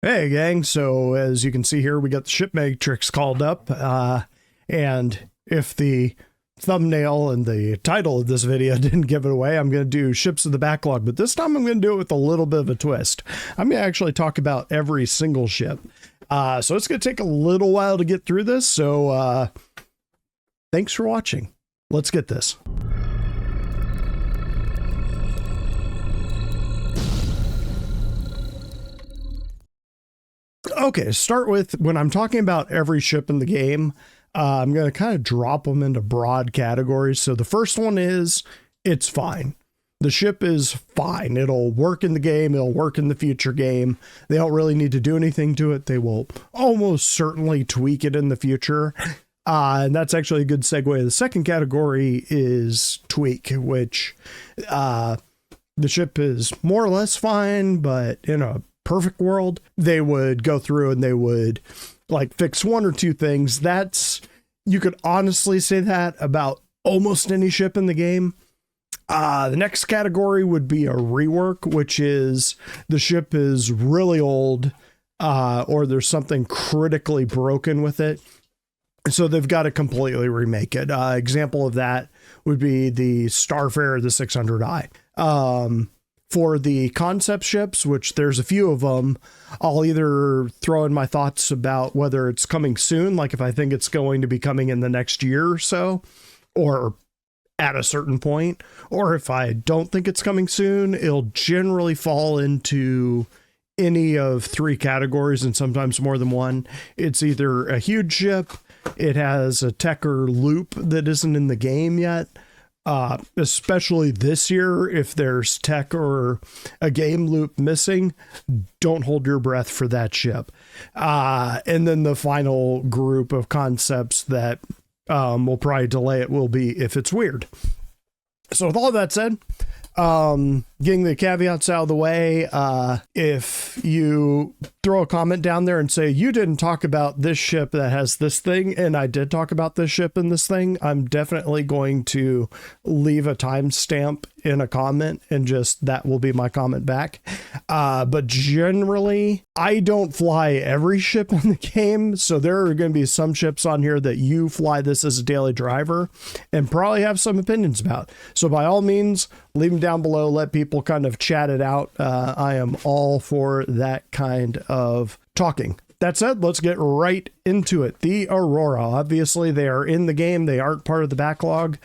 Hey gang, so as you can see here, we got the ship matrix called up, and if the thumbnail and the title of this video didn't give it away, I'm going to do ships of the backlog, but this time I'm going to do it with a little bit of a twist. I'm going to actually talk about every single ship. So it's going to take a little while to get through this, so thanks for watching. Let's get this. Okay, start with when I'm talking about every ship in the game, I'm going to kind of drop them into broad categories. So the first one is, it's fine. The ship is fine. It'll work in the game. It'll work in the future game. They don't really need to do anything to it. They will almost certainly tweak it in the future. And that's actually a good segue. The second category is tweak, which the ship is more or less fine, but in a perfect world, they would go through and they would like fix one or two things. You could honestly say that about almost any ship in the game. The next category would be a rework, which is the ship is really old, or there's something critically broken with it. So they've got to completely remake it. Example of that would be the Starfarer, the 600i. For the concept ships, which there's a few of them, I'll either throw in my thoughts about whether it's coming soon, like if I think it's going to be coming in the next year or so, or at a certain point, or if I don't think it's coming soon, it'll generally fall into any of three categories and sometimes more than one. It's either a huge ship, it has a tech or loop that isn't in the game yet, especially this year, if there's tech or a game loop missing, don't hold your breath for that ship. And then the final group of concepts that will probably delay it will be if it's weird. So with all that said, getting the caveats out of the way, if you throw a comment down there and say, you didn't talk about this ship that has this thing, and I did talk about this ship and this thing, I'm definitely going to leave a timestamp in a comment, and just that will be my comment back. But generally, I don't fly every ship in the game, so there are going to be some ships on here that you fly this as a daily driver and probably have some opinions about. So by all means, leave them down below, let people kind of chat it out. I am all for that kind of talking. That said, let's get right into it. The Aurora, obviously they are in the game. They aren't part of the backlog.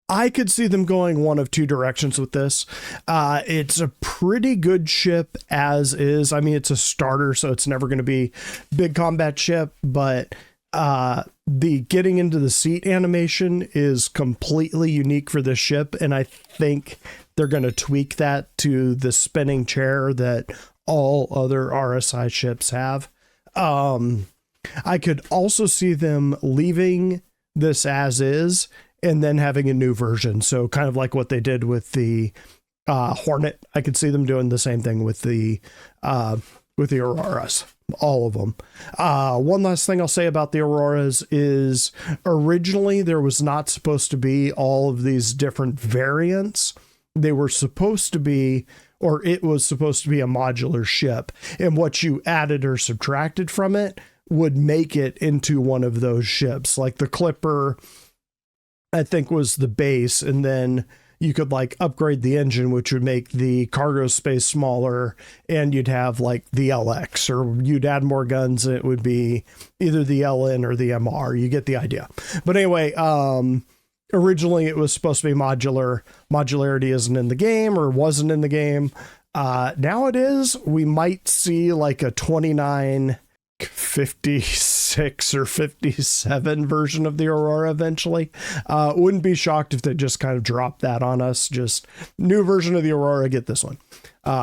I could see them going one of two directions with this. It's a pretty good ship as is. I mean, it's a starter, so it's never going to be big combat ship, but the getting into the seat animation is completely unique for this ship, and I think they're going to tweak that to the spinning chair that all other RSI ships have. I could also see them leaving this as is and then having a new version. So kind of like what they did with the Hornet. I could see them doing the same thing with the Auroras, all of them. One last thing I'll say about the Auroras is originally there was not supposed to be all of these different variants. They were supposed to be, or it was supposed to be a modular ship, and what you added or subtracted from it would make it into one of those ships. Like the Clipper, I think, was the base, and then you could like upgrade the engine, which would make the cargo space smaller, and you'd have like the LX, or you'd add more guns, and it would be either the LN or the MR. You get the idea. But anyway, originally it was supposed to be modular. Modularity isn't in the game, or wasn't in the game. Now it is. We might see like a 2956 or 57 version of the Aurora eventually. Wouldn't be shocked if they just kind of dropped that on us. Just new version of the Aurora, get this one.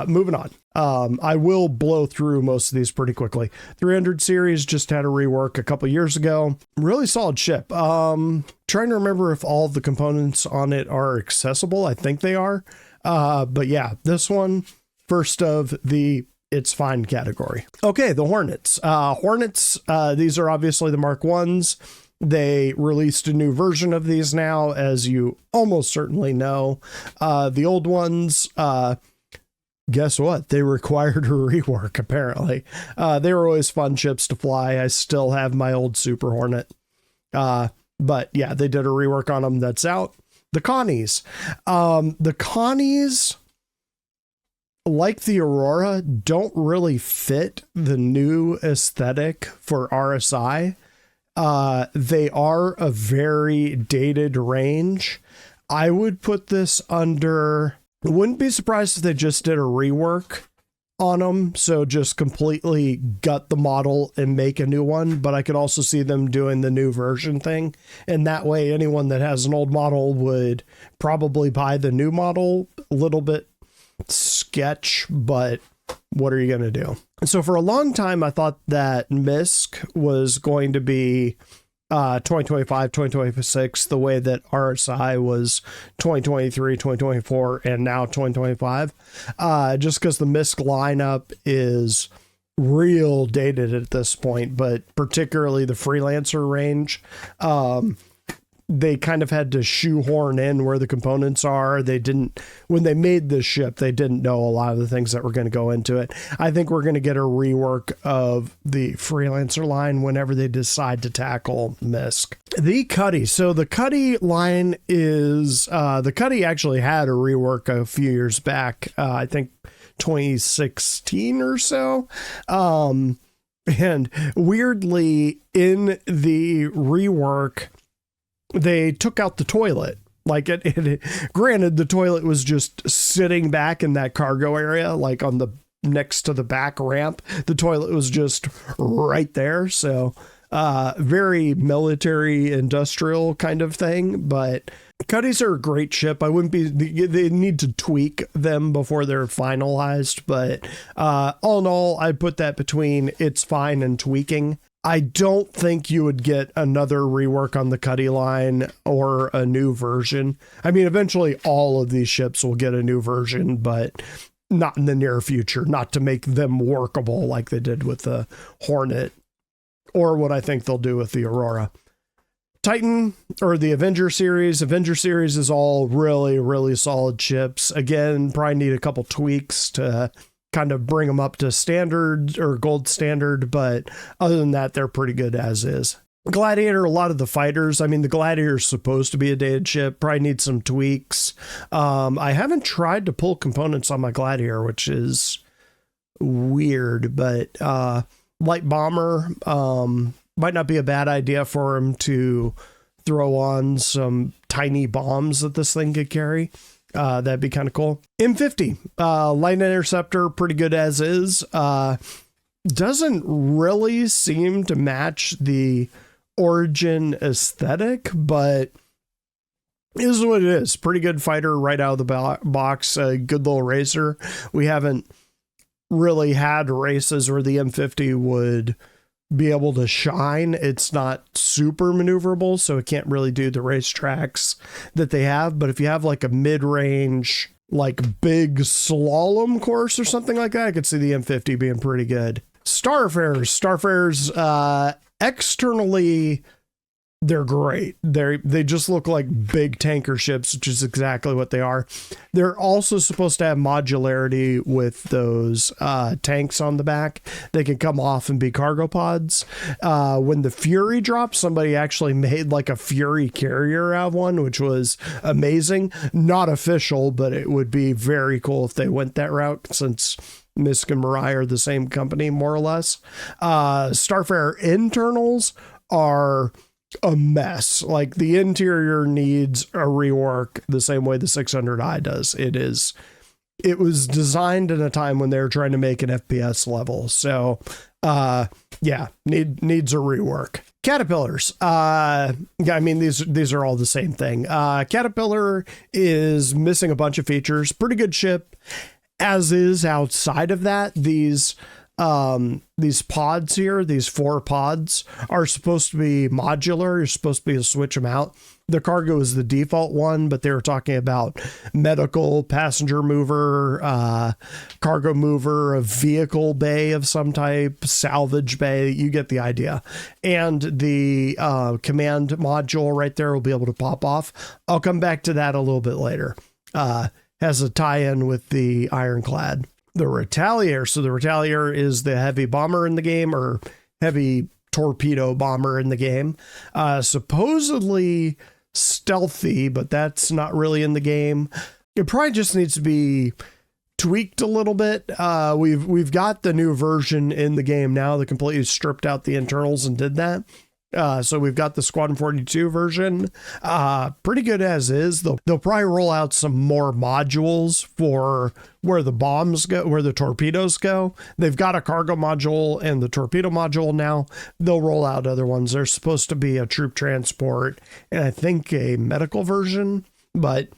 Moving on. I will blow through most of these pretty quickly. 300 series just had a rework a couple years ago. Really solid ship. Trying to remember if all the components on it are accessible. I think they are. But yeah, this one, first of the it's fine category. Okay, the Hornets. Hornets, these are obviously the Mark 1s. They released a new version of these now, as you almost certainly know. The old ones, guess what? They required a rework, apparently. They were always fun ships to fly. I still have my old Super Hornet. But yeah, they did a rework on them that's out. The Connies. The Connies, like the Aurora, don't really fit the new aesthetic for RSI. They are a very dated range. I would put this under... Wouldn't be surprised if they just did a rework on them, so just completely gut the model and make a new one, but I could also see them doing the new version thing, and that way anyone that has an old model would probably buy the new model. A little bit sketch, but what are you going to do? So for a long time, I thought that MISC was going to be 2025, 2026, the way that RSI was 2023, 2024, and now 2025. Just because the MISC lineup is real dated at this point, but particularly the freelancer range. They kind of had to shoehorn in where the components are. They didn't, when they made this ship, they didn't know a lot of the things that were going to go into it. I think we're going to get a rework of the freelancer line whenever they decide to tackle MISC. The Cuddy. So the Cuddy line is, the Cuddy actually had a rework a few years back. I think 2016 or so. And weirdly, in the rework, they took out the toilet. Like granted, the toilet was just sitting back in that cargo area, like on the next to the back ramp. The toilet was just right there. So very military industrial kind of thing. But Cuddies are a great ship. I wouldn't be, they need to tweak them before they're finalized. But all in all, I'd put that between it's fine and tweaking. I don't think you would get another rework on the Cuddy line or a new version. I mean, eventually all of these ships will get a new version, but not in the near future, not to make them workable like they did with the Hornet or what I think they'll do with the Aurora. Titan, or the Avenger series. Avenger series is all really, really solid ships. Again, probably need a couple tweaks to kind of bring them up to standard or gold standard, but other than that, they're pretty good as is. Gladiator, a lot of the fighters, I mean, the Gladiator is supposed to be a dated ship, probably needs some tweaks. I haven't tried to pull components on my Gladiator, which is weird, but light bomber might not be a bad idea for him to throw on some tiny bombs that this thing could carry. That'd be kind of cool. M50, light interceptor, pretty good as is. Doesn't really seem to match the Origin aesthetic, but is what it is. Pretty good fighter right out of the box. A good little racer. We haven't really had races where the M50 would be able to shine. It's not super maneuverable, so it can't really do the racetracks that they have. But if you have like a mid-range, like big slalom course or something like that, I could see the M50 being pretty good. Starfarers, externally, they're great. They just look like big tanker ships, which is exactly what they are. They're also supposed to have modularity with those tanks on the back. They can come off and be cargo pods. When the Fury dropped, somebody actually made like a Fury carrier out of one, which was amazing. Not official, but it would be very cool if they went that route, since MISC and Mirai are the same company, more or less. Starfarer internals are a mess. Like, the interior needs a rework the same way the 600i does. It was designed in a time when they were trying to make an FPS level. So yeah, needs a rework. Caterpillars. I mean, these are all the same thing. Caterpillar is missing a bunch of features. Pretty good ship as is. Outside of that, these pods here, these 4 pods, are supposed to be modular. You're supposed to be able to switch them out. The cargo is the default one, but they were talking about medical, passenger mover, cargo mover, a vehicle bay of some type, salvage bay. You get the idea. And the command module right there will be able to pop off. I'll come back to that a little bit later. Has a tie-in with the Ironclad. the Retaliator. So the Retaliator is the heavy bomber in the game, or heavy torpedo bomber in the game. Supposedly stealthy, but that's not really in the game. It probably just needs to be tweaked a little bit. We've got the new version in the game now that completely stripped out the internals and did that. So we've got the Squadron 42 version, pretty good as is. They'll probably roll out some more modules for where the bombs go, where the torpedoes go. They've got a cargo module and the torpedo module now. They'll roll out other ones. There's supposed to be a troop transport and I think a medical version, but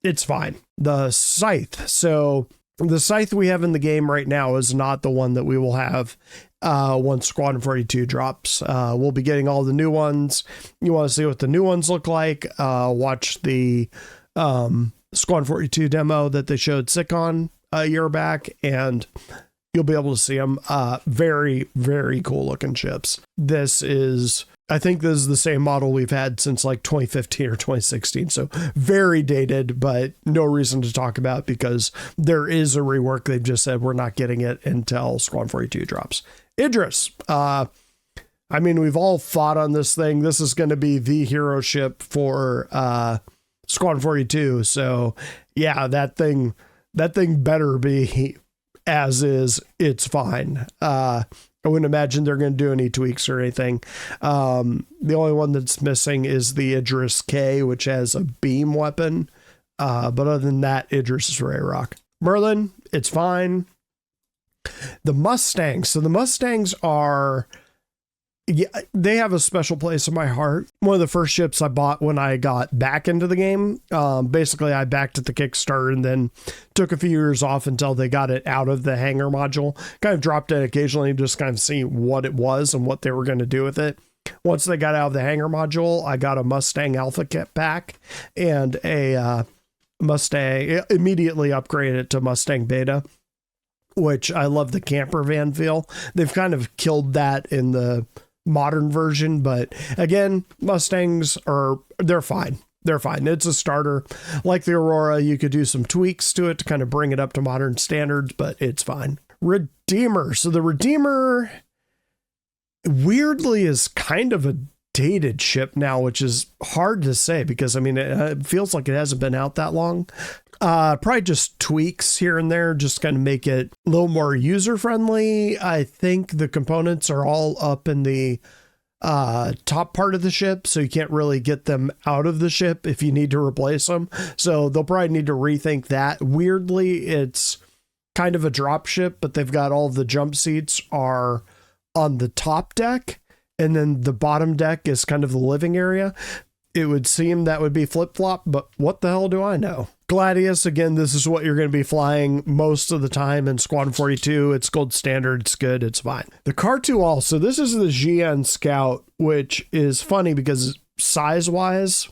it's fine. The Scythe. So the Scythe we have in the game right now is not the one that we will have once Squadron 42 drops. We'll be getting all the new ones. You want to see what the new ones look like? Watch the Squadron 42 demo that they showed SickOn a year back, and you'll be able to see them. Very, very cool looking ships. I think this is the same model we've had since like 2015 or 2016. So very dated, but no reason to talk about because there is a rework. They've just said we're not getting it until Squadron 42 drops. Idris. I mean, we've all fought on this thing. This is going to be the hero ship for Squadron 42. So yeah, that thing better be as is. It's fine. I wouldn't imagine they're going to do any tweaks or anything. The only one that's missing is the Idris K, which has a beam weapon. But other than that, Idris is Ray Rock. Merlin, it's fine. The Mustangs. So the Mustangs are... yeah, they have a special place in my heart. One of the first ships I bought when I got back into the game. Basically, I backed at the Kickstarter and then took a few years off until they got it out of the hangar module. Kind of dropped it occasionally, just kind of see what it was and what they were going to do with it. Once they got out of the hangar module, I got a Mustang Alpha kit pack and a Mustang. Immediately upgraded it to Mustang Beta, which I love the camper van feel. They've kind of killed that in the modern version, but again, Mustangs they're fine. They're fine. It's a starter. Like the Aurora, you could do some tweaks to it to kind of bring it up to modern standards, but it's fine. Redeemer. So the Redeemer weirdly is kind of a dated ship now, which is hard to say because I mean, it feels like it hasn't been out that long. Probably just tweaks here and there, just kind of make it a little more user friendly. I think the components are all up in the top part of the ship, so you can't really get them out of the ship if you need to replace them. So they'll probably need to rethink that. Weirdly, it's kind of a drop ship, but they've got all the jump seats are on the top deck, and then the bottom deck is kind of the living area. It would seem that would be flip-flop, but what the hell do I know? Gladius, again, this is what you're going to be flying most of the time in Squadron 42. It's gold standard. It's good. It's fine. The Carnival. So this is the GN Scout, which is funny because size-wise,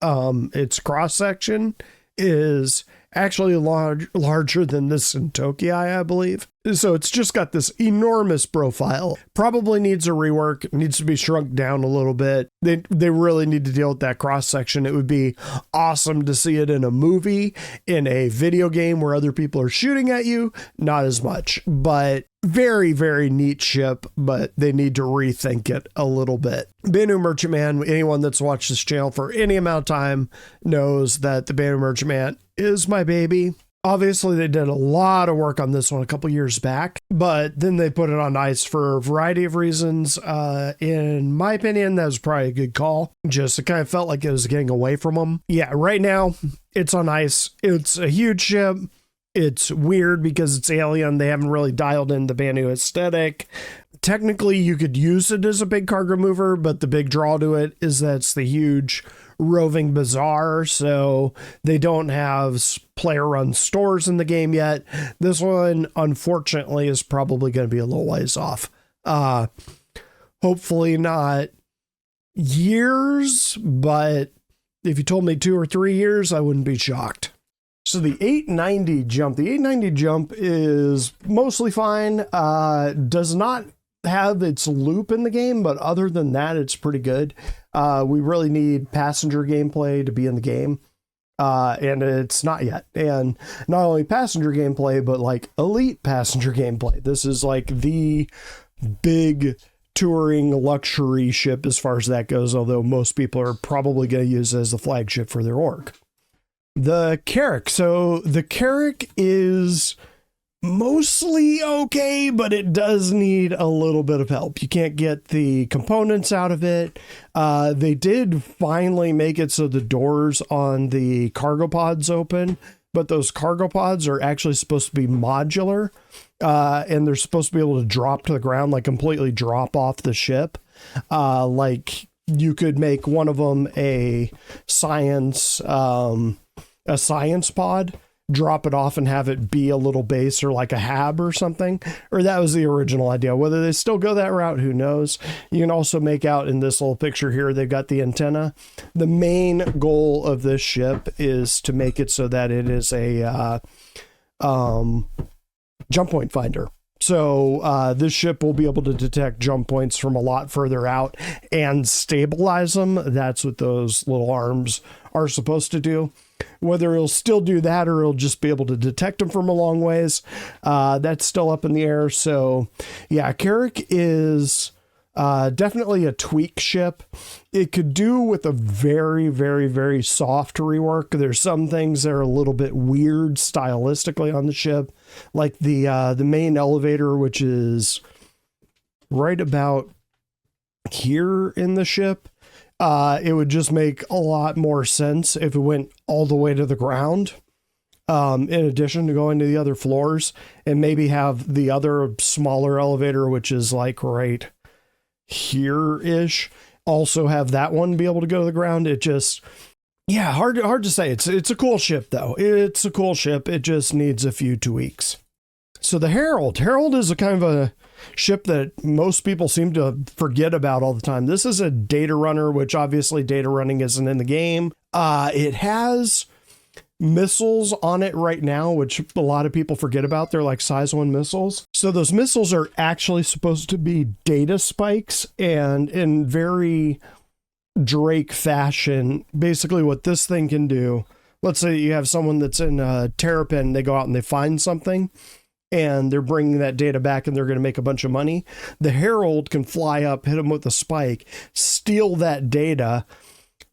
its cross-section is actually larger than this in Tokyo, I believe. So it's just got this enormous profile. Probably needs a rework. It needs to be shrunk down a little bit. They really need to deal with that cross section. It would be awesome to see it in a movie, in a video game where other people are shooting at you. Not as much, but very, very neat ship, but they need to rethink it a little bit. Banu Merchantman, anyone that's watched this channel for any amount of time knows that the Banu Merchantman is my baby. Obviously, they did a lot of work on this one a couple years back, but then they put it on ice for a variety of reasons. In my opinion, that was probably a good call. Just it kind of felt like it was getting away from them. Yeah, right now, it's on ice. It's a huge ship. It's weird because it's alien. They haven't really dialed in the Banu aesthetic. Technically, you could use it as a big cargo mover, but the big draw to it is that it's the huge roving bazaar, so they don't have player-run stores in the game yet. This one, unfortunately, is probably going to be a little ways off. Hopefully not years, but if you told me 2 or 3 years, I wouldn't be shocked. So the 890 jump is mostly fine. Does not have its loop in the game, but other than that, it's pretty good. We really need passenger gameplay to be in the game. and it's not yet. And not only passenger gameplay, but like elite passenger gameplay. This is like the big touring luxury ship as far as that goes, although most people are probably going to use it as the flagship for their org. The Carrack. So the Carrack is mostly okay, but it does need a little bit of help. You can't get the components out of it. They did finally make it so the doors on the cargo pods open, but those cargo pods are actually supposed to be modular, and they're supposed to be able to drop to the ground, like completely drop off the ship. Like you could make one of them a science pod, drop it off and have it be a little base or like a hab or something. Or that was the original idea. Whether they still go that route, who knows? You can also make out in this little picture here, they've got the antenna. The main goal of this ship is to make it so that it is a jump point finder. So this ship will be able to detect jump points from a lot further out and stabilize them. That's what those little arms are supposed to do. Whether it'll still do that or it'll just be able to detect them from a long ways, that's still up in the air. So yeah, Carrack is definitely a tweak ship. It could do with a very, very, very soft rework. There's some things that are a little bit weird stylistically on the ship, like the main elevator, which is right about here in the ship. It would just make a lot more sense if it went all the way to the ground, in addition to going to the other floors, and maybe have the other smaller elevator, which is like right here-ish, also have that one be able to go to the ground. It just, yeah, hard to say. It's a cool ship, though. It's a cool ship. It just needs a few tweaks. So the Herald is a kind of a ship that most people seem to forget about all the time. This is a data runner, which obviously data running isn't in the game. It has missiles on it right now, which a lot of people forget about. They're like size 1 missiles. So those missiles are actually supposed to be data spikes, and in very Drake fashion, basically what this thing can do, let's say you have someone that's in a terrapin, they go out and they find something, and they're bringing that data back and they're going to make a bunch of money. The Herald can fly up, hit them with a spike, steal that data,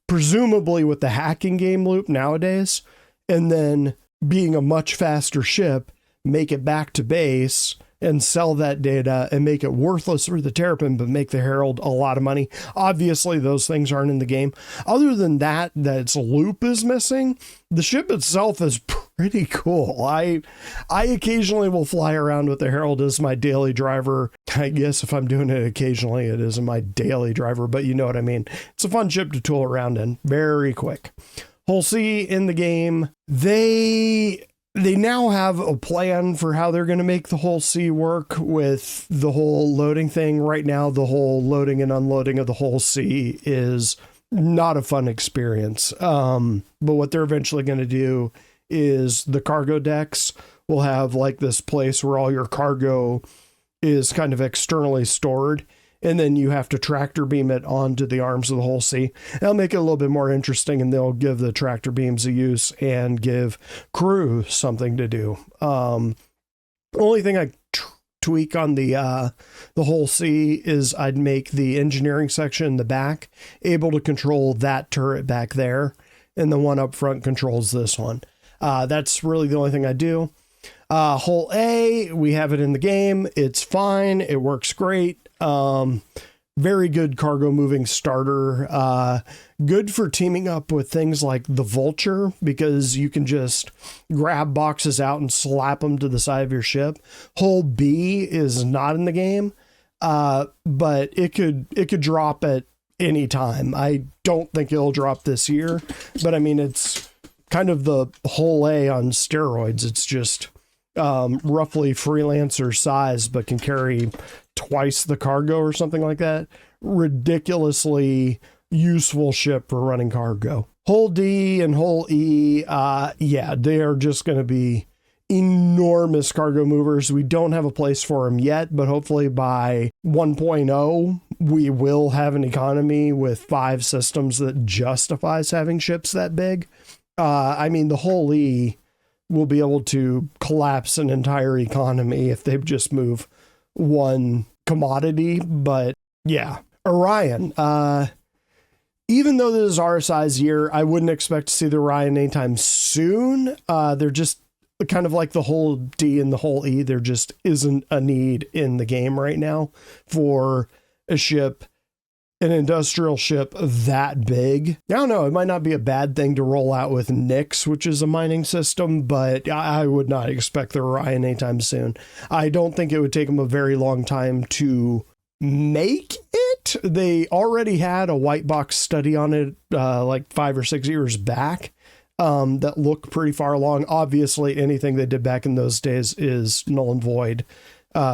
presumably with the hacking game loop nowadays, and then being a much faster ship, make it back to base and sell that data and make it worthless for the terrapin, but make the Herald a lot of money. Obviously, those things aren't in the game. Other than that, its loop is missing. The ship itself is pretty cool. I occasionally will fly around with the Herald as my daily driver. I guess if I'm doing it occasionally, it isn't my daily driver, but you know what I mean. It's a fun ship to tool around in. Very quick. Hull C in the game. They now have a plan for how they're going to make the Hull C work with the whole loading thing. Right now, the whole loading and unloading of the Hull C is not a fun experience. But what they're eventually going to do is the cargo decks will have like this place where all your cargo is kind of externally stored, and then you have to tractor beam it onto the arms of the Hull C. That'll make it a little bit more interesting, and they'll give the tractor beams a use and give crew something to do. Only thing I tweak on the Hull C is I'd make the engineering section in the back able to control that turret back there, and the one up front controls this one. That's really the only thing I do. Hull A, we have it in the game. It's fine. It works great. Very good cargo moving starter. Good for teaming up with things like the Vulture, because you can just grab boxes out and slap them to the side of your ship. Hull B is not in the game, but it could drop at any time. I don't think it'll drop this year, but I mean, it's kind of the Hull A on steroids. It's just roughly freelancer size, but can carry twice the cargo or something like that. Ridiculously useful ship for running cargo. Hull D and Hull E, yeah, they are just going to be enormous cargo movers. We don't have a place for them yet, but hopefully by 1.0, we will have an economy with 5 systems that justifies having ships that big. I mean, the whole E will be able to collapse an entire economy if they just move one commodity. But yeah, Orion. Even though this is our size year, I wouldn't expect to see the Orion anytime soon. They're just kind of like the whole D and the whole E. There just isn't a need in the game right now for a ship, an industrial ship that big. I don't know. It might not be a bad thing to roll out with Nyx, which is a mining system, but I would not expect the Orion anytime soon. I don't think it would take them a very long time to make it. They already had a white box study on it like 5 or 6 years back that looked pretty far along. Obviously, anything they did back in those days is null and void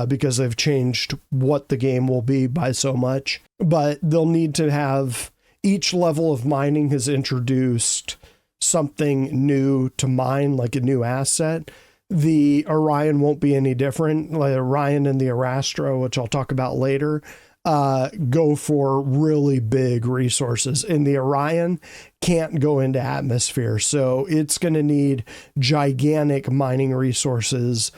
because they've changed what the game will be by so much. But they'll need to have each level of mining has introduced something new to mine, like a new asset. The Orion won't be any different. Like Orion and the Arastra, which I'll talk about later, go for really big resources. And the Orion can't go into atmosphere. So it's going to need gigantic mining resources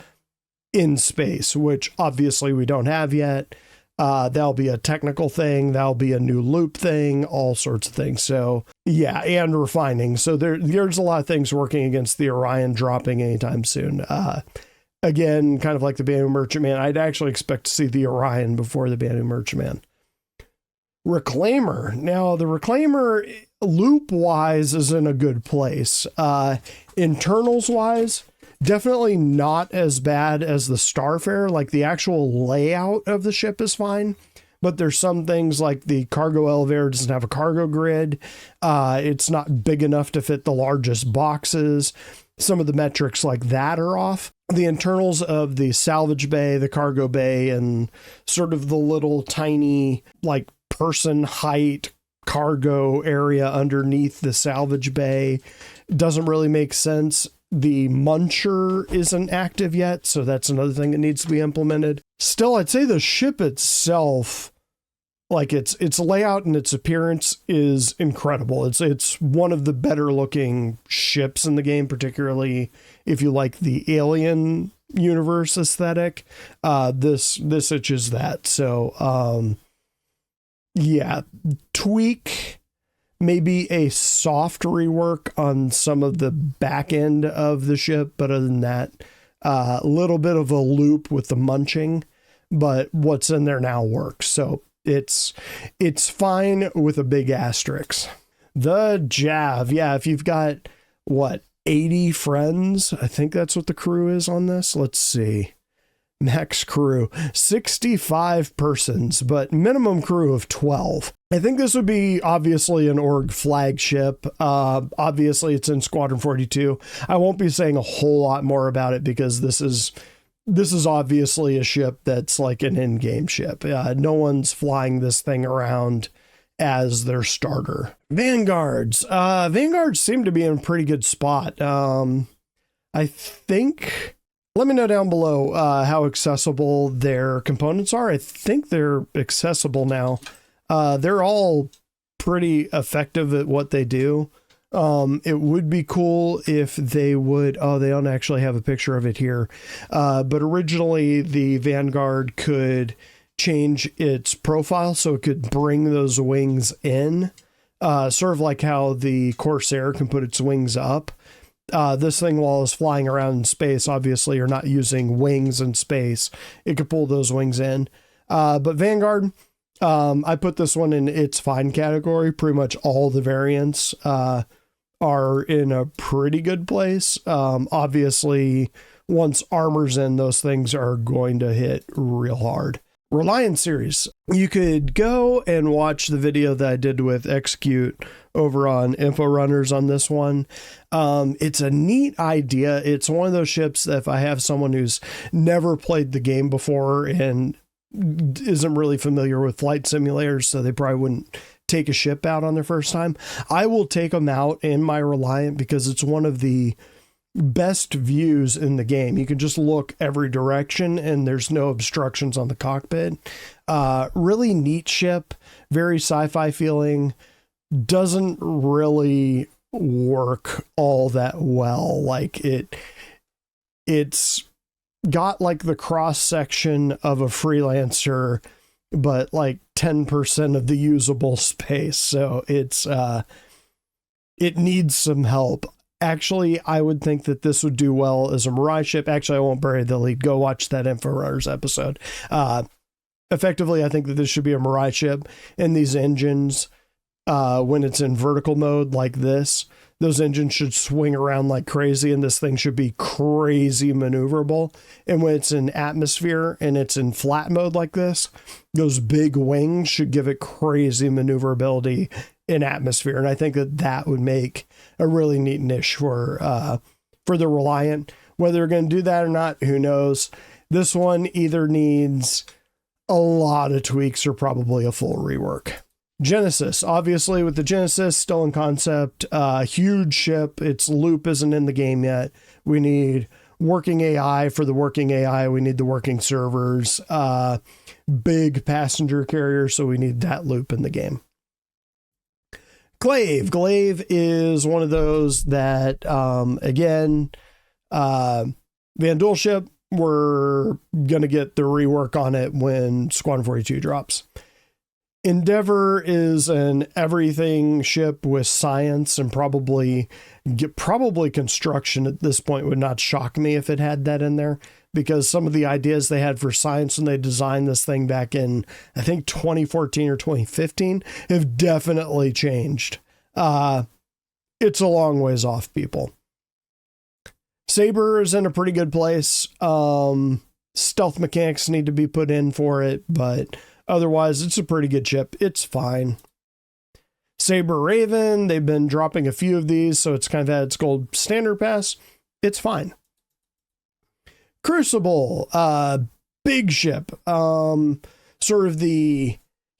in space, which obviously we don't have yet. That'll be a technical thing. That'll be a new loop thing, all sorts of things. So yeah, and refining. So there's a lot of things working against the Orion dropping anytime soon. Again, kind of like the Banu Merchantman, I'd actually expect to see the Orion before the Banu Merchantman. Reclaimer. Now, the Reclaimer, loop-wise, is in a good place. Internals-wise, definitely not as bad as the Starfarer. Like, the actual layout of the ship is fine, but there's some things like the cargo elevator doesn't have a cargo grid. It's not big enough to fit the largest boxes. Some of the metrics like that are off. The internals of the salvage bay, the cargo bay, and sort of the little tiny, like, person height cargo area underneath the salvage bay doesn't really make sense. The muncher isn't active yet, so that's another thing that needs to be implemented. Still, I'd say the ship itself, like its layout and its appearance is incredible. It's one of the better looking ships in the game, particularly if you like the Alien universe aesthetic. This itches that. So yeah, tweak maybe a soft rework on some of the back end of the ship, but other than that, a little bit of a loop with the munching, but what's in there now works. So it's fine with a big asterisk. The Jav, yeah, if you've got, 80 friends? I think that's what the crew is on this. Let's see. Max crew, 65 persons, but minimum crew of 12. I think this would be obviously an org flagship. Obviously, it's in Squadron 42. I won't be saying a whole lot more about it because this is obviously a ship that's like an in-game ship. No one's flying this thing around as their starter. Vanguards. Vanguards seem to be in a pretty good spot. I think... Let me know down below how accessible their components are. I think they're accessible now. They're all pretty effective at what they do. It would be cool if they would... Oh, they don't actually have a picture of it here. But originally, the Vanguard could change its profile so it could bring those wings in. Sort of like how the Corsair can put its wings up. This thing, while it's flying around in space, obviously you're not using wings in space. It could pull those wings in. But Vanguard, I put this one in its fine category. Pretty much all the variants are in a pretty good place. Obviously, once armor's in, those things are going to hit real hard. Reliance series. You could go and watch the video that I did with Execute over on Info Runners on this one. It's a neat idea. It's one of those ships that if I have someone who's never played the game before and isn't really familiar with flight simulators, so they probably wouldn't take a ship out on their first time, I will take them out in my Reliant because it's one of the best views in the game. You can just look every direction and there's no obstructions on the cockpit. Really neat ship, very sci-fi feeling, doesn't really work all that well. Like it's got like the cross section of a freelancer, but like 10% of the usable space. So it needs some help. Actually, I would think that this would do well as a Mirai ship. Actually, I won't bury the lead. Go watch that InfoRunners episode. Effectively, I think that this should be a Mirai ship, and these engines, when it's in vertical mode like this, those engines should swing around like crazy, and this thing should be crazy maneuverable. And when it's in atmosphere and it's in flat mode like this, those big wings should give it crazy maneuverability in atmosphere. And I think that that would make a really neat niche for the Reliant. Whether they're going to do that or not, who knows? This one either needs a lot of tweaks or probably a full rework. Genesis, obviously with the Genesis still in concept, huge ship. Its loop isn't in the game yet. We need working AI. For the working AI, we need the working servers, big passenger carrier. So we need that loop in the game. Glaive is one of those that, again, Vandal ship, we're going to get the rework on it when Squadron 42 drops. Endeavor is an everything ship with science and probably construction at this point. Would not shock me if it had that in there, because some of the ideas they had for science when they designed this thing back in, I think 2014 or 2015 have definitely changed. It's a long ways off, people. Saber is in a pretty good place. Stealth mechanics need to be put in for it, but otherwise, it's a pretty good ship. It's fine. Saber Raven, they've been dropping a few of these, so it's kind of had its gold standard pass. It's fine. Crucible, big ship. Sort of the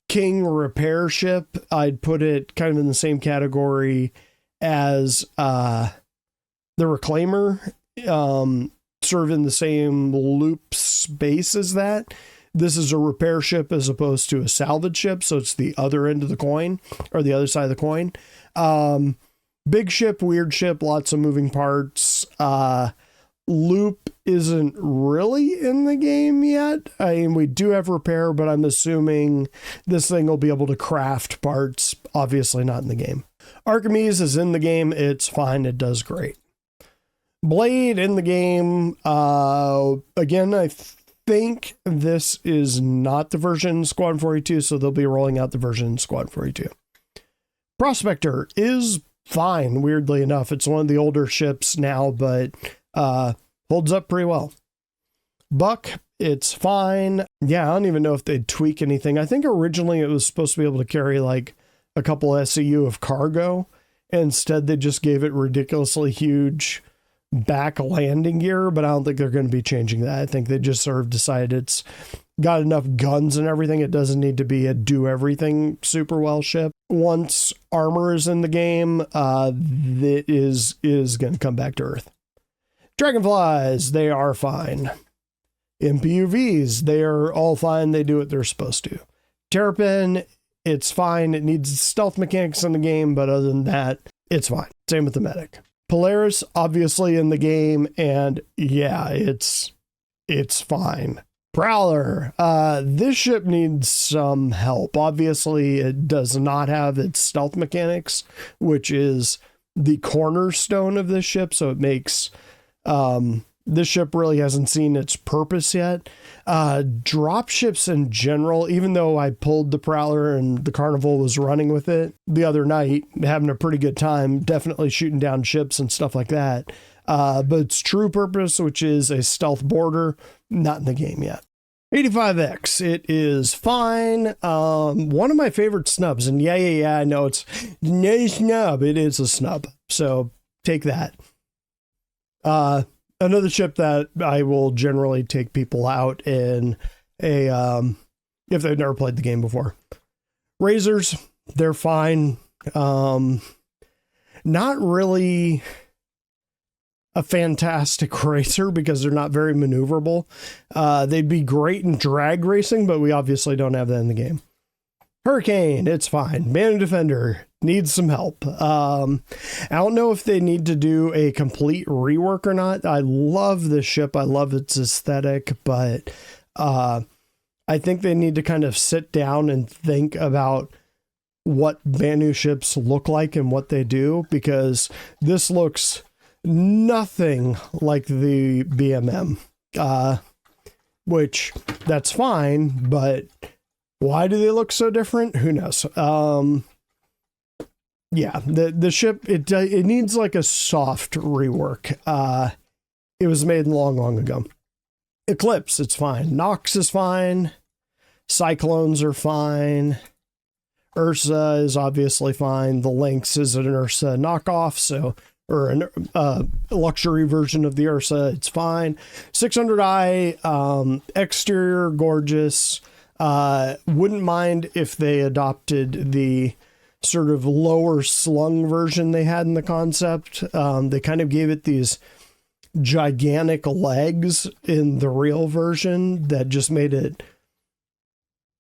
king repair ship. I'd put it kind of in the same category as the Reclaimer. Sort of in the same loop space as that. This is a repair ship as opposed to a salvage ship, so it's the other end of the coin, or the other side of the coin. Big ship, weird ship, lots of moving parts. Loop isn't really in the game yet. I mean, we do have repair, but I'm assuming this thing will be able to craft parts. Obviously not in the game. Archimedes is in the game. It's fine. It does great. Blade in the game. Again, I think this is not the version Squadron 42, so they'll be rolling out the version Squadron 42. Prospector is fine, weirdly enough. It's one of the older ships now, but holds up pretty well. Buck, it's fine. Yeah, I don't even know if they'd tweak anything. I think originally it was supposed to be able to carry like a couple SCU of cargo. Instead, they just gave it ridiculously huge back landing gear, but I don't think they're going to be changing that. I think they just sort of decided it's got enough guns and everything. It doesn't need to be a do everything super well ship. Once armor is in the game, that is going to come back to Earth. Dragonflies, they are fine. MPUVs, they are all fine. They do what they're supposed to. Terrapin, it's fine. It needs stealth mechanics in the game, but other than that, it's fine. Same with the medic. Polaris, obviously in the game, and yeah, it's fine. Prowler, this ship needs some help. Obviously, it does not have its stealth mechanics, which is the cornerstone of this ship, so it makes this ship really hasn't seen its purpose yet. Drop ships in general, even though I pulled the Prowler and the Carnival was running with it the other night, having a pretty good time, definitely shooting down ships and stuff like that. But its true purpose, which is a stealth boarder, not in the game yet. 85X, it is fine. One of my favorite snubs, and yeah, I know it's no snub. It is a snub. So take that. Another ship that I will generally take people out in if they've never played the game before. Razors, they're fine. Not really a fantastic racer because they're not very maneuverable. They'd be great in drag racing, but we obviously don't have that in the game. Hurricane, it's fine. Banner Defender, needs some help. I don't know if they need to do a complete rework or not. I love this ship. I love its aesthetic, but I think they need to kind of sit down and think about what Banu ships look like and what they do, because this looks nothing like the BMM, which that's fine, but why do they look so different? Who knows? Yeah, the ship, it needs like a soft rework. It was made long ago. Eclipse, it's fine. Nox is fine. Cyclones are fine. Ursa is obviously fine. The Lynx is an Ursa knockoff, so, or a luxury version of the Ursa. It's fine. 600i, exterior gorgeous. Wouldn't mind if they adopted the sort of lower slung version they had in the concept. They kind of gave it these gigantic legs in the real version that just made it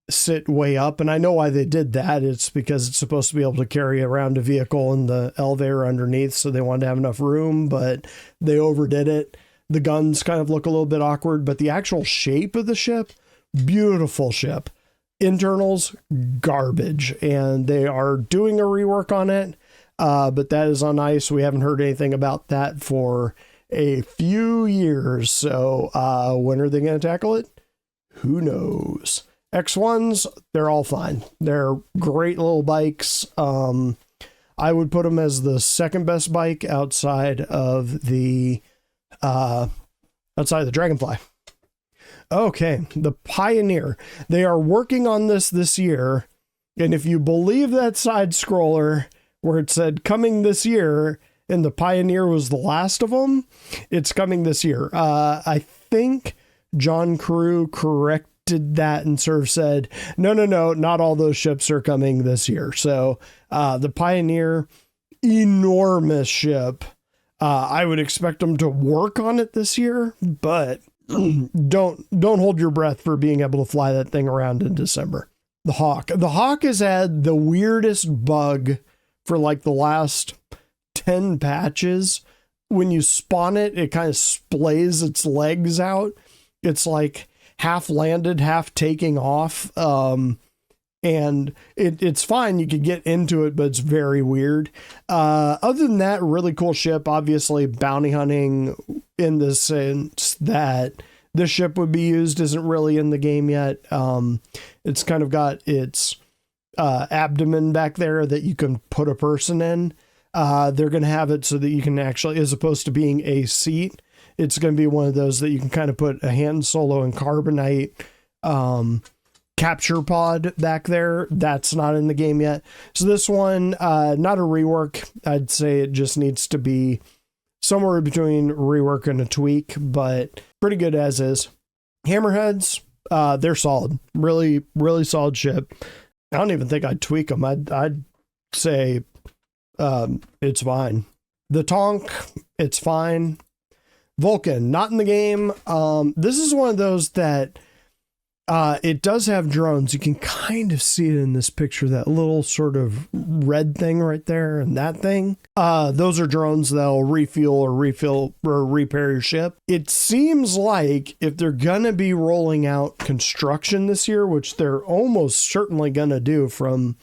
sit way up. And I know why they did that. It's because it's supposed to be able to carry around a vehicle in the elevator underneath, so they wanted to have enough room, but they overdid it. The guns kind of look a little bit awkward, but the actual shape of the ship, beautiful ship. Internals, garbage, and they are doing a rework on it, but that is on ice. We haven't heard anything about that for a few years, so when are they going to tackle it? Who knows? X1s, they're all fine. They're great little bikes. I would put them as the second best bike outside of the Dragonfly. Okay, the Pioneer. They are working on this year, and if you believe that side scroller where it said coming this year, and the Pioneer was the last of them, it's coming this year. I think John Carew corrected that and sort of said, no, not all those ships are coming this year. So the Pioneer, enormous ship. I would expect them to work on it this year, but don't hold your breath for being able to fly that thing around in December. The Hawk has had the weirdest bug for like the last 10 patches. When you spawn it, it kind of splays its legs out. It's like half landed, half taking off. And it's fine. You could get into it, but it's very weird. Other than that, really cool ship. Obviously, bounty hunting in the sense that this ship would be used isn't really in the game yet. It's kind of got its abdomen back there that you can put a person in. They're going to have it so that you can actually, as opposed to being a seat, it's going to be one of those that you can kind of put a Han Solo and Carbonite capture pod back there. That's not in the game yet. So this one, not a rework. I'd say it just needs to be somewhere between rework and a tweak, but pretty good as is. Hammerheads, they're solid. Really, really solid ship. I don't even think I'd tweak them. I'd say it's fine. The Tonk, it's fine. Vulcan, not in the game. This is one of those that it does have drones. You can kind of see it in this picture, that little sort of red thing right there and that thing. Those are drones that'll refuel or repair your ship. It seems like if they're going to be rolling out construction this year, which they're almost certainly going to do from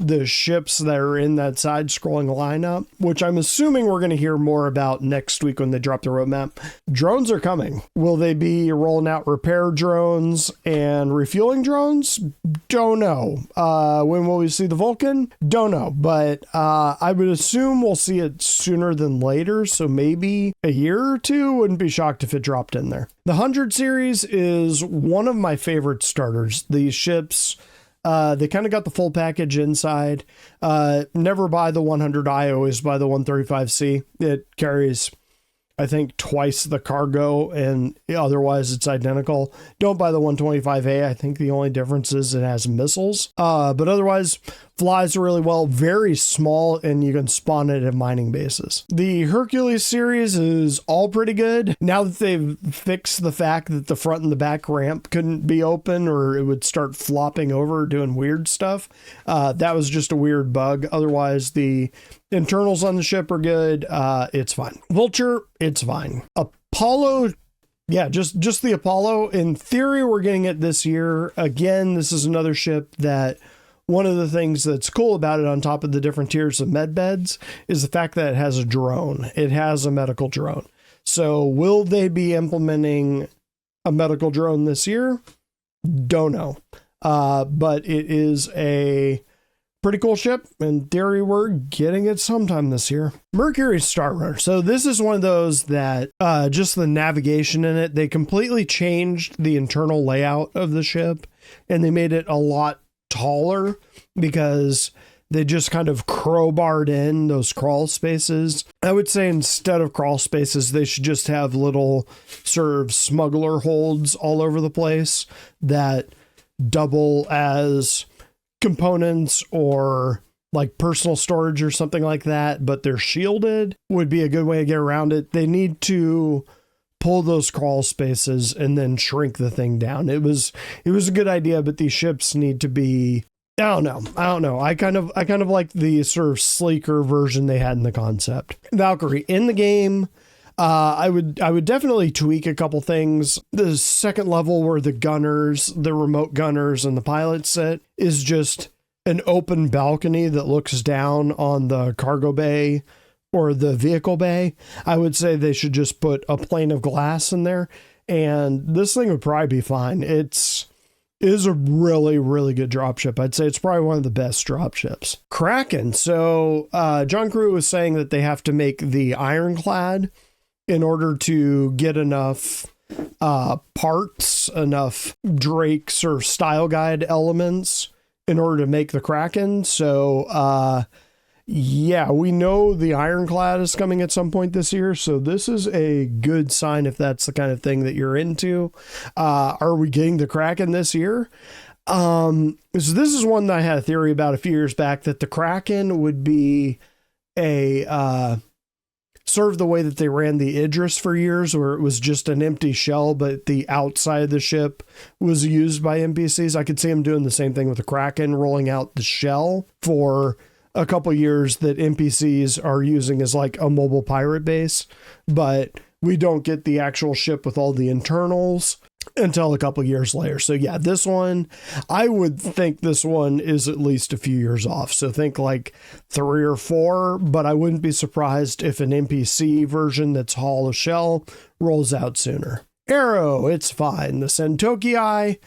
the ships that are in that side-scrolling lineup, which I'm assuming we're going to hear more about next week when they drop the roadmap. Drones are coming. Will they be rolling out repair drones and refueling drones? Don't know. When will we see the Vulcan? Don't know. But I would assume we'll see it sooner than later, so maybe a year or two. Wouldn't be shocked if it dropped in there. The 100 series is one of my favorite starters. These ships, they kind of got the full package inside. Never buy the 100i, always buy the 135C. It carries I think twice the cargo, and otherwise it's identical. Don't buy the 125A. I think the only difference is it has missiles. But otherwise, flies really well, very small, and you can spawn it at mining bases. The Hercules series is all pretty good. Now that they've fixed the fact that the front and the back ramp couldn't be open, or it would start flopping over, doing weird stuff. That was just a weird bug. Otherwise, the internals on the ship are good. It's fine. Vulture, it's fine. Apollo, yeah, just the Apollo. In theory, we're getting it this year. Again, this is another ship that one of the things that's cool about it, on top of the different tiers of med beds, is the fact that it has a drone. It has a medical drone. So will they be implementing a medical drone this year? Don't know. But it is a pretty cool ship. In theory, we're getting it sometime this year. Mercury Star Runner. So this is one of those that just the navigation in it, they completely changed the internal layout of the ship, and they made it a lot taller because they just kind of crowbarred in those crawl spaces. I would say instead of crawl spaces, they should just have little sort of smuggler holds all over the place that double as components or like personal storage or something like that, but they're shielded. Would be a good way to get around it. They need to pull those crawl spaces and then shrink the thing down. It was a good idea, but these ships need to be, I don't know. I kind of like the sort of sleeker version they had in the concept. Valkyrie in the game, I would definitely tweak a couple things. The second level where the gunners, the remote gunners and the pilots sit is just an open balcony that looks down on the cargo bay or the vehicle bay. I would say they should just put a plane of glass in there, and this thing would probably be fine. It is a really, really good dropship. I'd say it's probably one of the best dropships. Kraken. So John Crew was saying that they have to make the ironclad in order to get enough parts, enough Drakes or style guide elements in order to make the Kraken. So yeah, we know the ironclad is coming at some point this year, so this is a good sign if that's the kind of thing that you're into. Are we getting the Kraken this year? So this is one that I had a theory about a few years back, that the Kraken would be a sort of the way that they ran the Idris for years, where it was just an empty shell, but the outside of the ship was used by NPCs. I could see them doing the same thing with the Kraken, rolling out the shell for a couple years that NPCs are using as like a mobile pirate base, but we don't get the actual ship with all the internals until a couple years later. So yeah, this one, I would think this one is at least a few years off. So think like 3 or 4, but I wouldn't be surprised if an NPC version that's hollow shell rolls out sooner. Arrow, it's fine. The Centokii,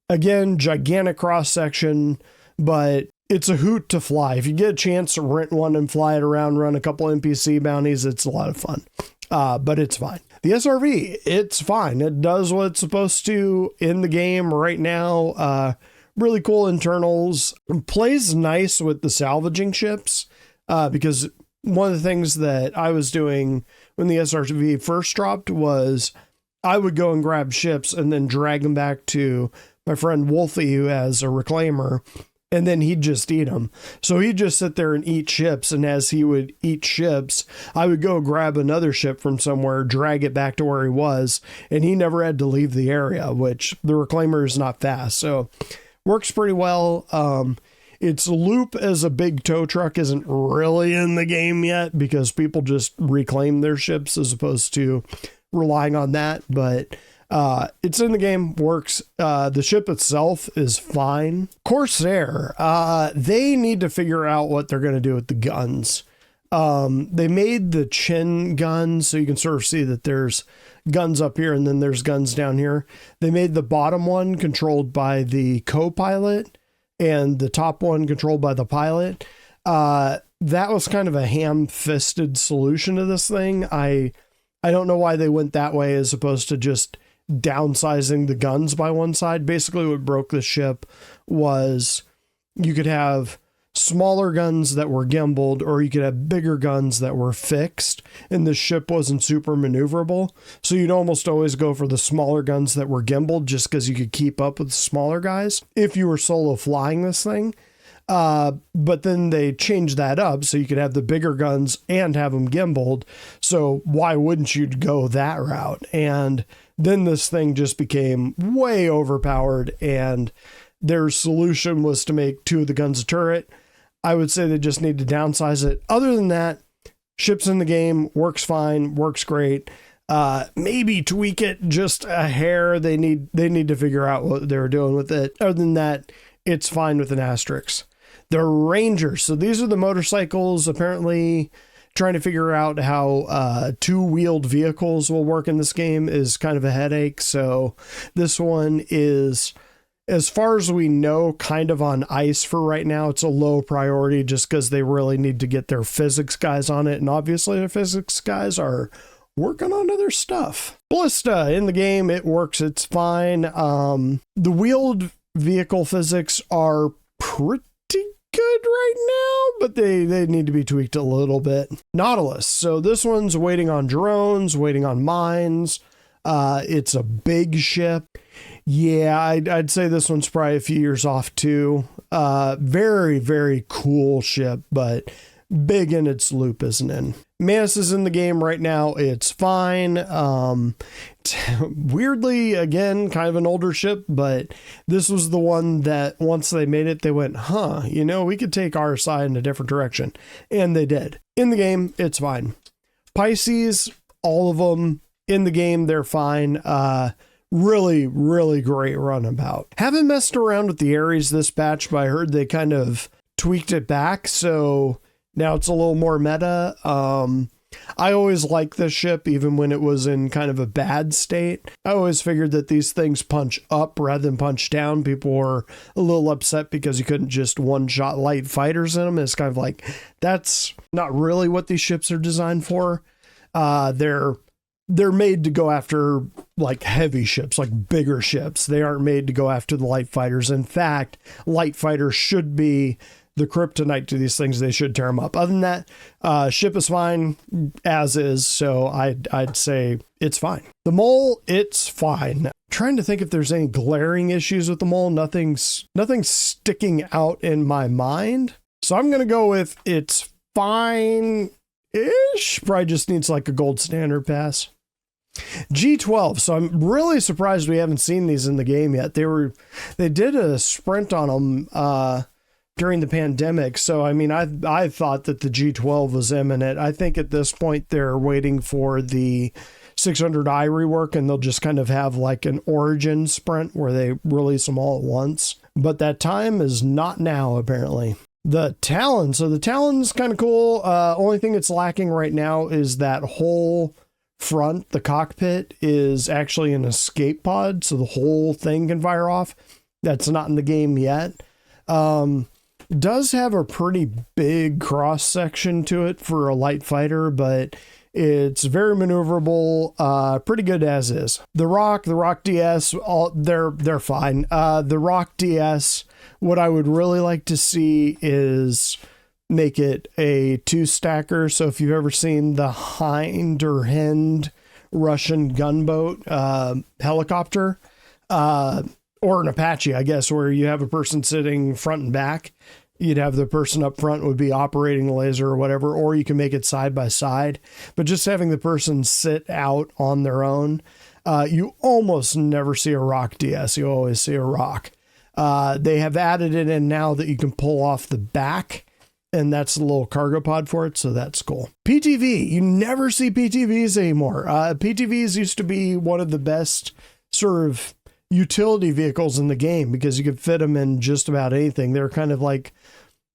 again, gigantic cross section, but it's a hoot to fly. If you get a chance to rent one and fly it around, run a couple NPC bounties, it's a lot of fun. But it's fine. The SRV, it's fine. It does what it's supposed to in the game right now. Really cool internals. Plays nice with the salvaging ships, because one of the things that I was doing when the SRV first dropped was I would go and grab ships and then drag them back to my friend Wolfie, who has a reclaimer, and then he'd just eat them. So he'd just sit there and eat ships, and as he would eat ships, I would go grab another ship from somewhere, drag it back to where he was, and he never had to leave the area, which the reclaimer is not fast. So works pretty well. Its loop as a big tow truck isn't really in the game yet because people just reclaim their ships as opposed to relying on that, but it's in the game, works. The ship itself is fine. Corsair, they need to figure out what they're going to do with the guns. They made the chin guns, so you can sort of see that there's guns up here and then there's guns down here. They made the bottom one controlled by the co-pilot and the top one controlled by the pilot. That was kind of a ham-fisted solution to this thing. I don't know why they went that way as opposed to just downsizing the guns by one side. Basically what broke the ship was you could have smaller guns that were gimbaled, or you could have bigger guns that were fixed, and the ship wasn't super maneuverable. So you'd almost always go for the smaller guns that were gimbaled just because you could keep up with the smaller guys if you were solo flying this thing. But then they changed that up so you could have the bigger guns and have them gimbaled. So why wouldn't you go that route? And then this thing just became way overpowered, and their solution was to make 2 of the guns a turret. I would say they just need to downsize it. Other than that, ships in the game, works fine, works great. Maybe tweak it just a hair. They need to figure out what they're doing with it. Other than that, it's fine with an asterisk. The Rangers. So these are the motorcycles. Apparently, trying to figure out how 2-wheeled vehicles will work in this game is kind of a headache. So this one is, as far as we know, kind of on ice for right now. It's a low priority just because they really need to get their physics guys on it. And obviously their physics guys are working on other stuff. Ballista in the game, it works. It's fine. The wheeled vehicle physics are pretty good right now, but they need to be tweaked a little bit. Nautilus. So this one's waiting on drones, waiting on mines. It's a big ship. Yeah, I'd say this one's probably a few years off too. Very, very cool ship, but big in its loop, isn't it? Manus is in the game right now. It's fine. Weirdly, again, kind of an older ship, but this was the one that once they made it, they went, we could take our side in a different direction. And they did. In the game, it's fine. Pisces, all of them in the game, they're fine. Really, really great runabout. Haven't messed around with the Ares this batch, but I heard they kind of tweaked it back. So now it's a little more meta. I always liked this ship, even when it was in kind of a bad state. I always figured that these things punch up rather than punch down. People were a little upset because you couldn't just one-shot light fighters in them. It's kind of like, that's not really what these ships are designed for. They're made to go after like heavy ships, like bigger ships. They aren't made to go after the light fighters. In fact, light fighters should be the kryptonite to these things. They should tear them up. Other than that, ship is fine as is. So I'd say it's fine. The mole, it's fine. I'm trying to think if there's any glaring issues with the mole. Nothing's sticking out in my mind. So I'm going to go with it's fine-ish. Probably just needs like a gold standard pass. G12. So I'm really surprised we haven't seen these in the game yet. They did a sprint on them during the pandemic. So, I mean, I thought that the G12 was imminent. I think at this point they're waiting for the 600i rework, and they'll just kind of have like an origin sprint where they release them all at once. But that time is not now, apparently. The Talon. So the Talon's kind of cool. Only thing it's lacking right now is that whole front, the cockpit, is actually an escape pod, so the whole thing can fire off. That's not in the game yet. Does have a pretty big cross section to it for a light fighter, but it's very maneuverable, pretty good as is. The Rock DS, they're fine. The Rock DS, what I would really like to see is make it a 2-stacker. So if you've ever seen the Hind or Hind Russian gunboat helicopter, or an Apache, I guess, where you have a person sitting front and back, you'd have the person up front would be operating the laser or whatever, or you can make it side by side. But just having the person sit out on their own, you almost never see a Rock DS. You always see a Rock. They have added it in now that you can pull off the back, and that's a little cargo pod for it, so that's cool. PTV, you never see PTVs anymore. PTVs used to be one of the best sort of utility vehicles in the game because you could fit them in just about anything. They're kind of like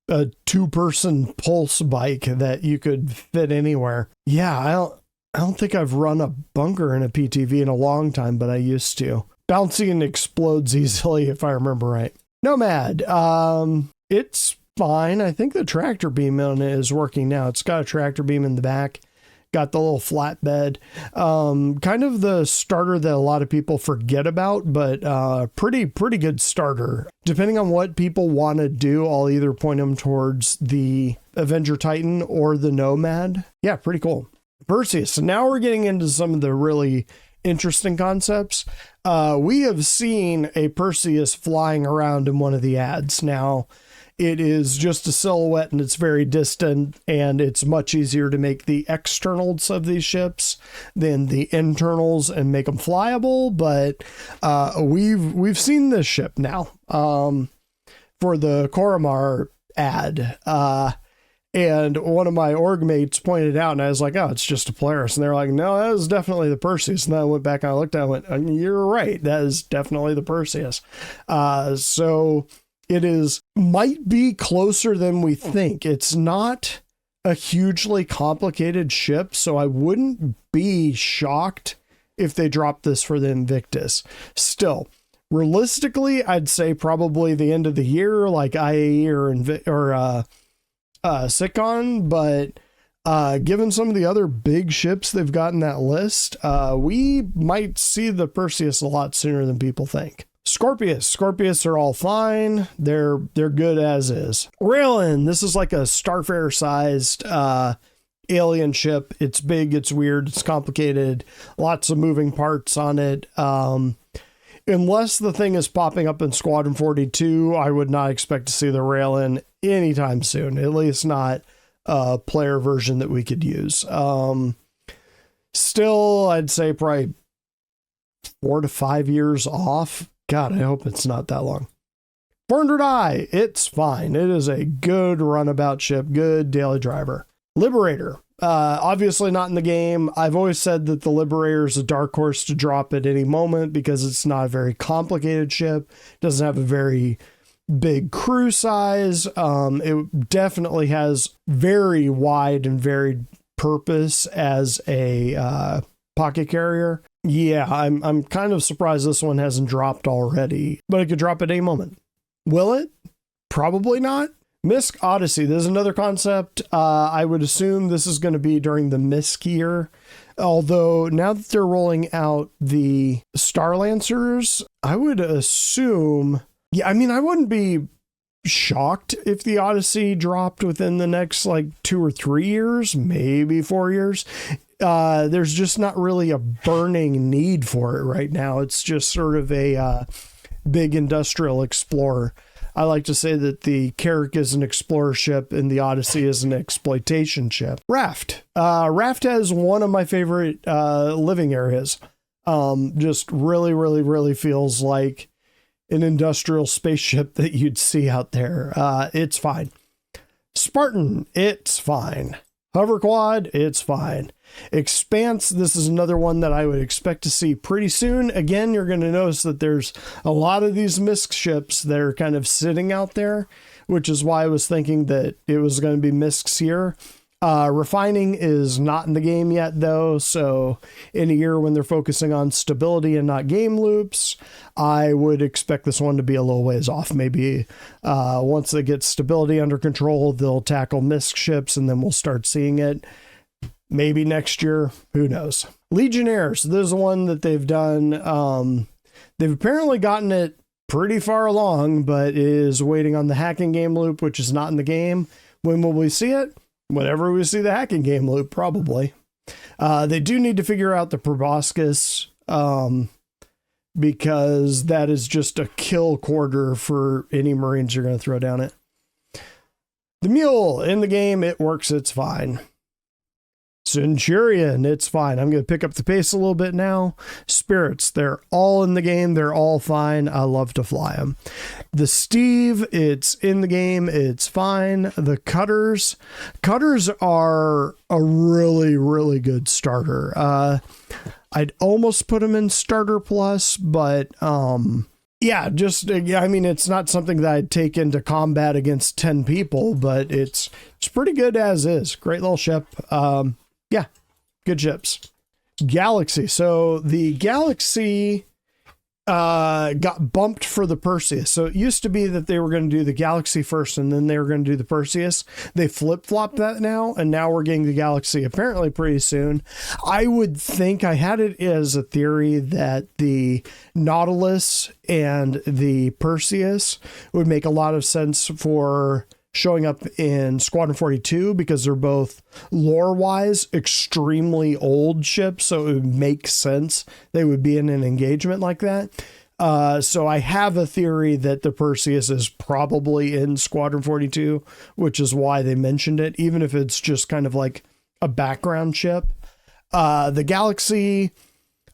a 2-person pulse bike that you could fit anywhere. Yeah, I don't think I've run a bunker in a PTV in a long time, but I used to. Bouncy and explodes easily, if I remember right. Nomad, it's fine. I think the tractor beam on it is working now. It's got a tractor beam in the back. got the little flatbed. Kind of the starter that a lot of people forget about, but pretty good starter. Depending on what people want to do, I'll either point them towards the Avenger Titan or the Nomad. Yeah, pretty cool. Perseus. So now we're getting into some of the really interesting concepts. We have seen a Perseus flying around in one of the ads. Now, it is just a silhouette and it's very distant, and it's much easier to make the externals of these ships than the internals and make them flyable. But we've seen this ship now for the Koramar ad. And one of my org mates pointed out, and I was like, oh, it's just a Polaris. And they're like, no, that is definitely the Perseus. And then I went back and I looked at it and went, you're right. That is definitely the Perseus. So it might be closer than we think. It's not a hugely complicated ship, so I wouldn't be shocked if they dropped this for the Invictus. Still, realistically, I'd say probably the end of the year, like IAE or Sitcon, but given some of the other big ships they've got in that list, we might see the Perseus a lot sooner than people think. Scorpius are all fine. They're good as is. Raelin, this is like a Starfarer sized alien ship. It's big, it's weird, it's complicated, lots of moving parts on it. Unless the thing is popping up in Squadron 42, I would not expect to see the Raelin anytime soon, at least not a player version that we could use. Still, I'd say probably 4 to 5 years off. God, I hope it's not that long. 400i, it's fine. It is a good runabout ship, good daily driver. Liberator, obviously not in the game. I've always said that the Liberator is a dark horse to drop at any moment because it's not a very complicated ship. It doesn't have a very big crew size. It definitely has very wide and varied purpose as a pocket carrier. Yeah, I'm kind of surprised this one hasn't dropped already, but it could drop at any moment. Will it? Probably not. Misk Odyssey, there's another concept. I would assume this is going to be during the Misk year. Although now that they're rolling out the Star Lancers, I would assume, I wouldn't be shocked if the Odyssey dropped within the next 2 or 3 years, maybe 4 years. There's just not really a burning need for it right now. It's just sort of a big industrial explorer. I like to say that the Carrack is an explorer ship and the Odyssey is an exploitation ship. Raft. Raft has one of my favorite living areas. Just really feels like an industrial spaceship that you'd see out there. It's fine. Spartan, it's fine. Hover quad, it's fine. Expanse, this is another one that I would expect to see pretty soon. Again, you're going to notice that there's a lot of these Misk ships that are kind of sitting out there, which is why I was thinking that it was going to be Misks here. Refining is not in the game yet, though, so in a year when they're focusing on stability and not game loops, I would expect this one to be a little ways off. Maybe once they get stability under control, they'll tackle Misk ships, and then we'll start seeing it. Maybe next year, who knows. Legionnaires, this is one that they've done. They've apparently gotten it pretty far along, but is waiting on the hacking game loop, which is not in the game. When will we see it? Whenever we see the hacking game loop, probably. They do need to figure out the proboscis, because that is just a kill quarter for any Marines you're going to throw down it. The mule, in the game, it works, it's fine. Centurion, it's fine. I'm going to pick up the pace a little bit now. Spirits, they're all in the game. They're all fine. I love to fly them. The Steve, it's in the game. It's fine. The Cutters are a really good starter. I'd almost put them in starter plus, but yeah, it's not something that I'd take into combat against 10 people, but it's pretty good as is. Great little ship. Yeah, good ships. Galaxy. So the Galaxy got bumped for the Perseus. So it used to be that they were going to do the Galaxy first and then they were going to do the Perseus. They flip-flopped that now, and now we're getting the Galaxy apparently pretty soon. I would think, I had it as a theory that the Nautilus and the Perseus would make a lot of sense for showing up in Squadron 42 because they're both lore-wise extremely old ships, so it would make sense they would be in an engagement like that. So I have a theory that the Perseus is probably in Squadron 42, which is why they mentioned it, even if it's just kind of like a background ship. The Galaxy,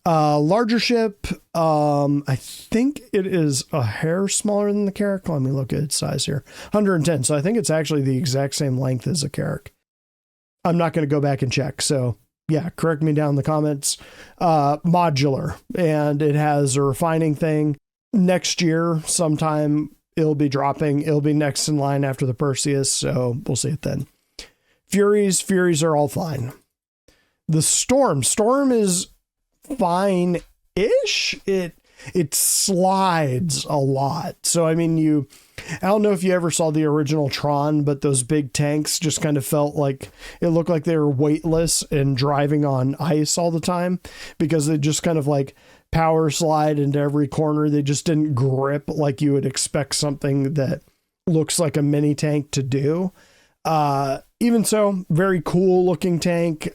larger ship, I think it is a hair smaller than the Carrack. Let me look at its size here. 110. So I think it's actually the exact same length as a Carrack. I'm not going to go back and check. So yeah, correct me down in the comments. Modular, and it has a refining thing. Next year, sometime it'll be dropping. It'll be next in line after the Perseus. So we'll see it then. Furies are all fine. The Storm is fine-ish. It slides a lot. So, I mean, I don't know if you ever saw the original Tron, but those big tanks just kind of felt like, it looked like they were weightless and driving on ice all the time because they just kind of like power slide into every corner. They just didn't grip like you would expect something that looks like a mini tank to do. Even so, very cool looking tank.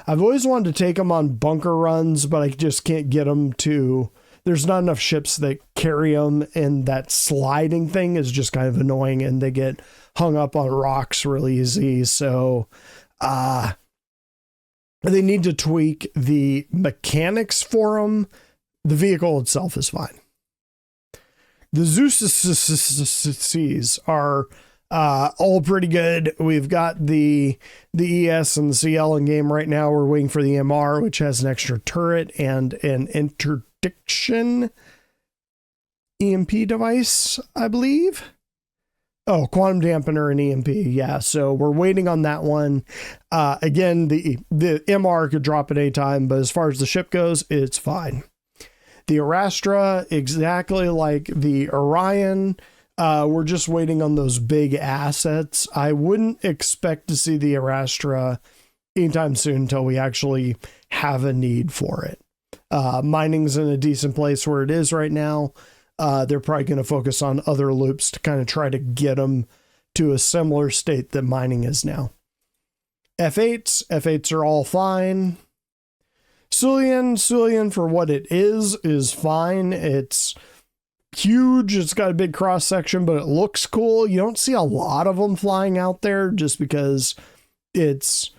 I've always wanted to take them on bunker runs, but I just can't get them to. There's not enough ships that carry them, and that sliding thing is just kind of annoying, and they get hung up on rocks really easy. So they need to tweak the mechanics for them. The vehicle itself is fine. The Zeus are all pretty good. We've got the ES and the CL in game right now. We're waiting for the MR, which has an extra turret and an interdiction EMP device, I believe. Oh, quantum dampener and EMP. Yeah, so we're waiting on that one. Again, the MR could drop at any time, but as far as the ship goes, it's fine. The Arastra, exactly like the Orion. We're just waiting on those big assets. I wouldn't expect to see the Arastra anytime soon until we actually have a need for it. Mining's in a decent place where it is right now. They're probably going to focus on other loops to kind of try to get them to a similar state that mining is now. F8s are all fine. Sulian for what it is fine. It's huge. It's got a big cross section, but it looks cool. You don't see a lot of them flying out there just because it's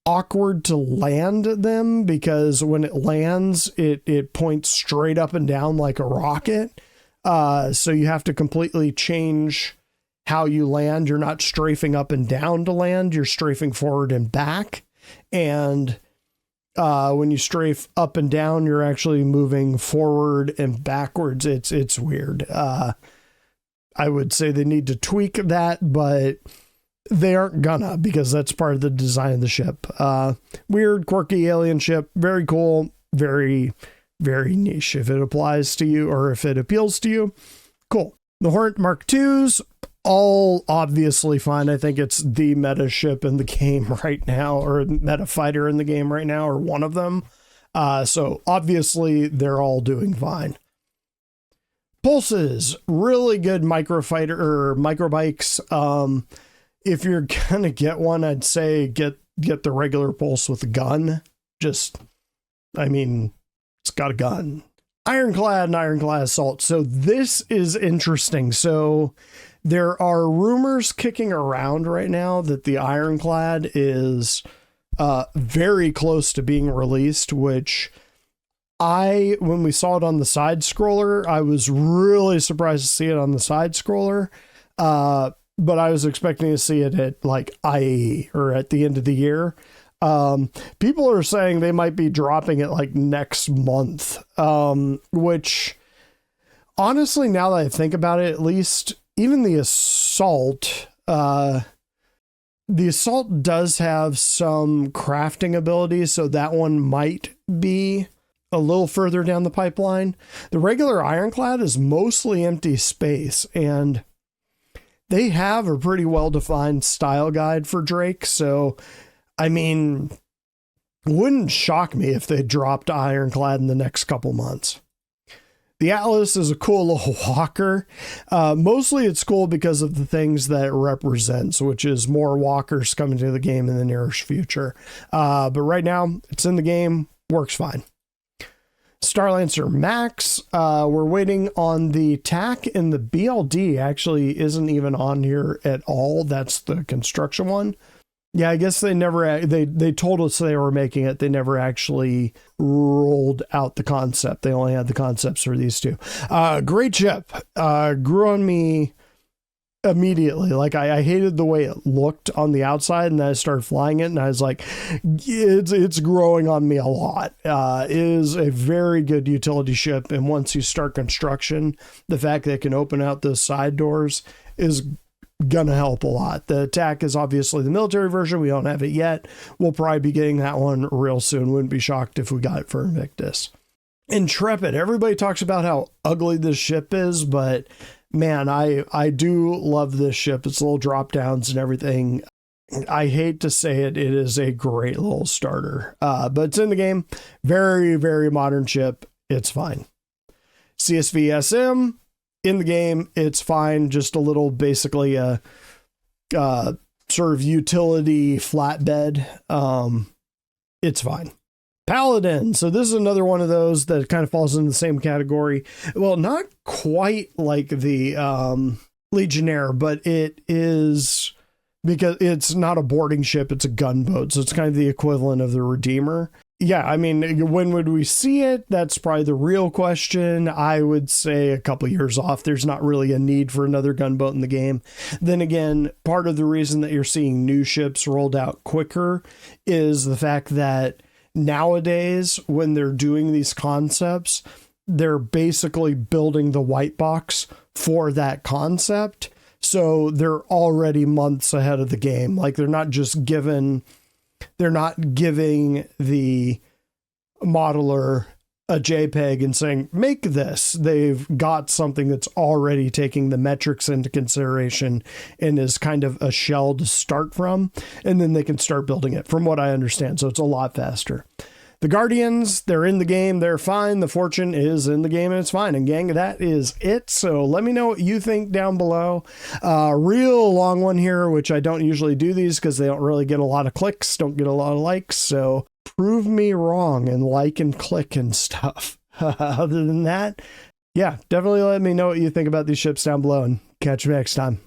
awkward to land them, because when it lands, it points straight up and down like a rocket. So you have to completely change how you land. You're not strafing up and down to land. You're strafing forward and back. And when you strafe up and down, you're actually moving forward and backwards. It's weird. I would say they need to tweak that, but they aren't gonna, because that's part of the design of the ship. Weird, quirky alien ship. Very cool. Very, very niche. If it applies to you, or if it appeals to you, cool. The Hornet Mark IIs, all obviously fine. I think it's the meta ship in the game right now, or meta fighter in the game right now, or one of them. So obviously they're all doing fine. Pulses, really good microfighter or microbikes. If you're gonna get one, I'd say get the regular Pulse with a gun. Just, I mean, it's got a gun. Ironclad and Ironclad Assault. So this is interesting. So there are rumors kicking around right now that the Ironclad is very close to being released, which when we saw it on the side scroller, I was really surprised to see it on the side scroller. But I was expecting to see it at like IE or at the end of the year. People are saying they might be dropping it like next month, which honestly, now that I think about it, at least even the Assault does have some crafting abilities, so that one might be a little further down the pipeline. The regular Ironclad is mostly empty space, and they have a pretty well-defined style guide for Drake. So, I mean, wouldn't shock me if they dropped Ironclad in the next couple months. The Atlas is a cool little walker. Mostly it's cool because of the things that it represents, which is more walkers coming to the game in the nearest future. But right now, it's in the game, works fine. Starlancer Max, we're waiting on the TAC, and the BLD actually isn't even on here at all. That's the construction one. Yeah, I guess they never, they told us they were making it. They never actually rolled out the concept. They only had the concepts for these two. Great ship. Grew on me immediately. Like I hated the way it looked on the outside, and then I started flying it and I was like, it's growing on me a lot. It is a very good utility ship. And once you start construction, the fact that it can open out those side doors is gonna help a lot. The TAC is obviously the military version. We don't have it yet. We'll probably be getting that one real soon. Wouldn't be shocked if we got it for Invictus. Intrepid. Everybody talks about how ugly this ship is, but man, I do love this ship. Its little drop downs and everything. I hate to say it, it is a great little starter. But it's in the game. Very, very modern ship. It's fine. CSV SM. In the game, it's fine. Just a little, basically a sort of utility flatbed. It's fine. Paladin. So this is another one of those that kind of falls in the same category. Well, not quite like the Legionnaire, but it is, because it's not a boarding ship, it's a gunboat. So it's kind of the equivalent of the Redeemer. Yeah, I mean, when would we see it? That's probably the real question. I would say a couple years off. There's not really a need for another gunboat in the game. Then again, part of the reason that you're seeing new ships rolled out quicker is the fact that nowadays, when they're doing these concepts, they're basically building the white box for that concept. So they're already months ahead of the game. Like they're not giving the modeler a JPEG and saying, make this. They've got something that's already taking the metrics into consideration and is kind of a shell to start from. And then they can start building it, from what I understand. So it's a lot faster. The Guardians, they're in the game. They're fine. The Fortune is in the game and it's fine. And gang, that is it. So let me know what you think down below. Real long one here, which I don't usually do these because they don't really get a lot of clicks, don't get a lot of likes. So prove me wrong and like and click and stuff. Other than that, yeah, definitely let me know what you think about these ships down below and catch you next time.